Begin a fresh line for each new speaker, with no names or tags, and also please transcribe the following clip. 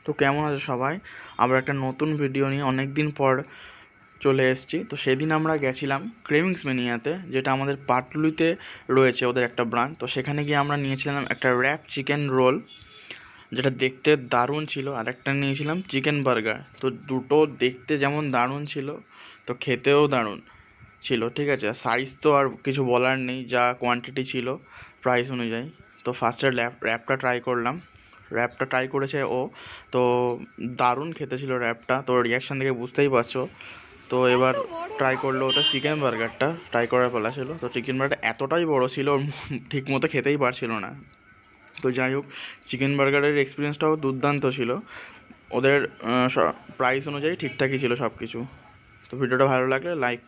তো কেমন আছে সবাই? আবার একটা নতুন ভিডিও নিয়ে অনেক দিন পর চলে এসেছি। তো সেদিন আমরা গেছিলাম ক্রেভিংস মেনিয়াতে, যেটা আমাদের পাটুলিতে রয়েছে ওদের একটা ব্রাঞ্চ। তো সেখানে গিয়ে আমরা নিয়েছিলাম একটা র্যাপ চিকেন রোল, যেটা দেখতে দারুণ ছিল, আর একটা নিয়েছিলাম চিকেন বার্গার। তো দুটো দেখতে যেমন দারুণ ছিল, তো খেতেও দারুণ ছিল। ঠিক আছে, সাইজ তো আর কিছু বলার নেই, যা কোয়ান্টিটি ছিল প্রাইস অনুযায়ী। তো ফার্স্টে র্যাপটা ট্রাই করলাম। র্যাপটা ট্রাই করেছে ও, তো দারুণ খেতে ছিল র্যাপটা, তো রিয়াকশান দেখে বুঝতেই পারছো। তো এবার ট্রাই করলো ওটা চিকেন বার্গারটা, ট্রাই করার পালা ছিল। তো চিকেন বার্গারটা এতটাই বড় ছিল, ওর ঠিক মতো খেতেই পারছিল না। তো যাই হোক, চিকেন বার্গারের এক্সপিরিয়েন্সটাও দুর্দান্ত ছিল। ওদের প্রাইস অনুযায়ী ঠিকঠাকই ছিল সব কিছু। তো ভিডিওটা ভালো লাগলে লাইক